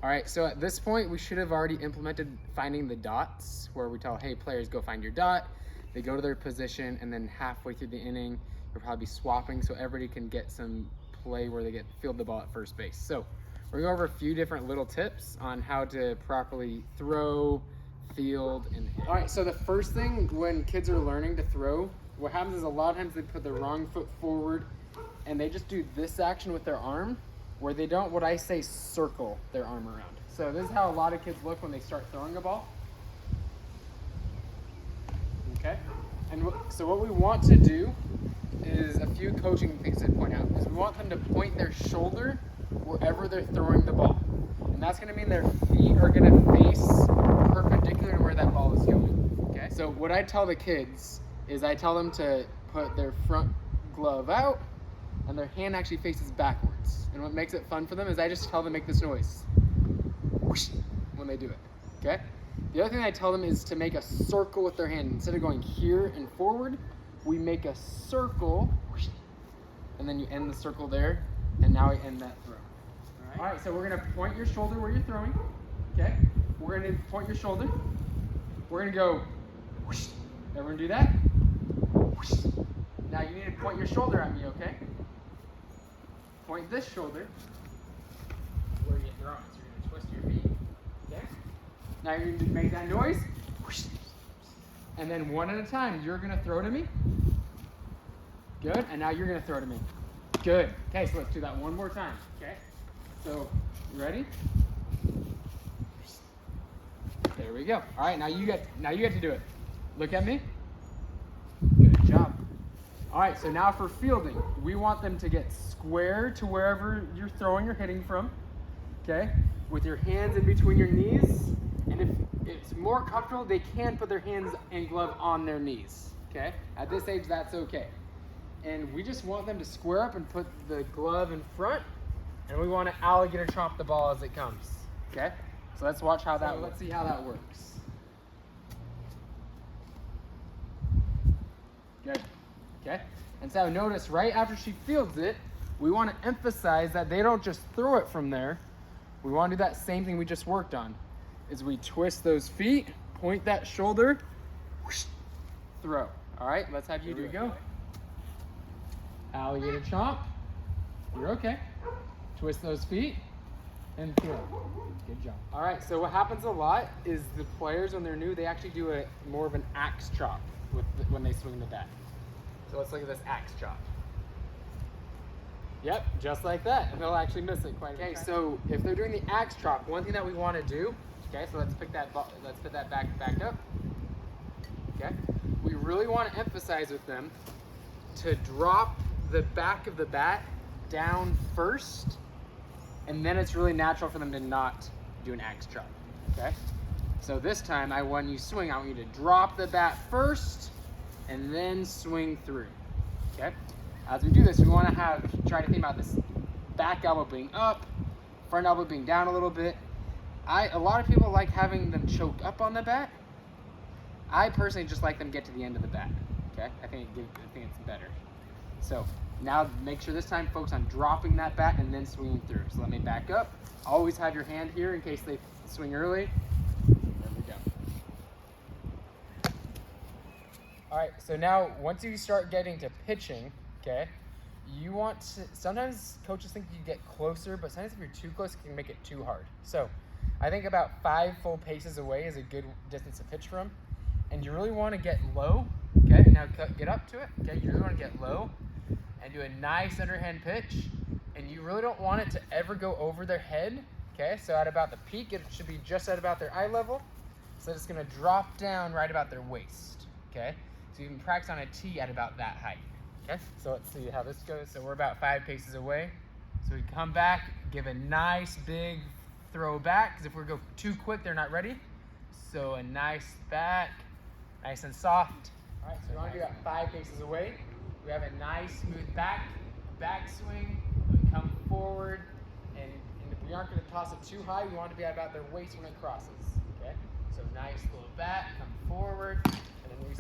All right, so at this point, we should have already implemented finding the dots, where we tell, hey, players, go find your dot. They go to their position, and then halfway through the inning, you'll probably be swapping so everybody can get some play where they get field the ball at first base. So we're going to go over a few different little tips on how to properly throw, field, and hit. All right, so the first thing when kids are learning to throw, what happens is a lot of times they put the wrong foot forward, and they just do this action with their arm, where they don't, what I say, circle their arm around. So this is how a lot of kids look when they start throwing a ball. Okay? And so what we want to do is a few coaching things to point out. Is we want them to point their shoulder wherever they're throwing the ball. And that's going to mean their feet are going to face perpendicular to where that ball is going. Okay? So what I tell the kids is I tell them to put their front glove out and their hand actually faces backwards. And what makes it fun for them is I just tell them to make this noise whoosh, when they do it, okay? The other thing I tell them is to make a circle with their hand. Instead of going here and forward, we make a circle, whoosh, and then you end the circle there, and now we end that throw. All right, so we're gonna point your shoulder where you're throwing, okay? We're gonna point your shoulder. We're gonna go whoosh. Everyone do that? Whoosh. Now you need to point your shoulder at me, okay? Point this shoulder where you're throwing. So you're going to twist your feet. Okay? Now you're going to make that noise. Whoosh. And then one at a time, you're going to throw to me. Good. And now you're going to throw to me. Good. Okay, so let's do that one more time. Okay? So, you ready? There we go. All right, now you get to do it. Look at me. Good job. All right, so now for fielding, we want them to get square to wherever you're throwing or hitting from, okay? With your hands in between your knees, and if it's more comfortable, they can put their hands and glove on their knees, okay? At this age, that's okay. And we just want them to square up and put the glove in front, and we want to alligator chomp the ball as it comes, okay? So let's watch how that, let's see how that works. Good. Okay? And so notice right after she fields it, we want to emphasize that they don't just throw it from there. We want to do that same thing we just worked on. Is we twist those feet, point that shoulder, whoosh, throw. All right, let's have you do it. Go. Alligator chomp. You're okay. Twist those feet and throw. Good job. All right, so what happens a lot is the players, when they're new, they actually do more of an axe chop when they swing the bat. So let's look at this axe chop. Yep, just like that. And they'll actually miss it quite a bit. Okay, so if they're doing the axe chop, one thing that we want to do, okay, so let's put that back up. Okay? We really want to emphasize with them to drop the back of the bat down first, and then it's really natural for them to not do an axe chop. Okay? So this time, when you swing, I want you to drop the bat first, and then swing through, okay? As we do this, we want to try to think about this back elbow being up, front elbow being down a little bit. A lot of people like having them choke up on the bat. I personally just like them get to the end of the bat, okay? I think it's better. So now make sure this time focus on dropping that bat and then swinging through. So let me back up. Always have your hand here in case they swing early. All right, so now once you start getting to pitching, okay, you want to, sometimes coaches think you get closer, but sometimes if you're too close, it can make it too hard. So I think about 5 full paces away is a good distance to pitch from. And you really want to get low, okay? Now get up to it, okay? You really want to get low and do a nice underhand pitch. And you really don't want it to ever go over their head, okay? So at about the peak, it should be just at about their eye level. So it's going to drop down right about their waist, okay? So you can practice on a tee at about that height, okay? So let's see how this goes. So we're about 5 paces away. So we come back, give a nice big throw back, because if we go too quick, they're not ready. So a nice back, nice and soft. All right, so we want to do that 5 paces away. We have a nice smooth back swing. We come forward, and if we aren't going to toss it too high, we want to be at about their waist when it crosses, okay? So nice little back, come forward, and then we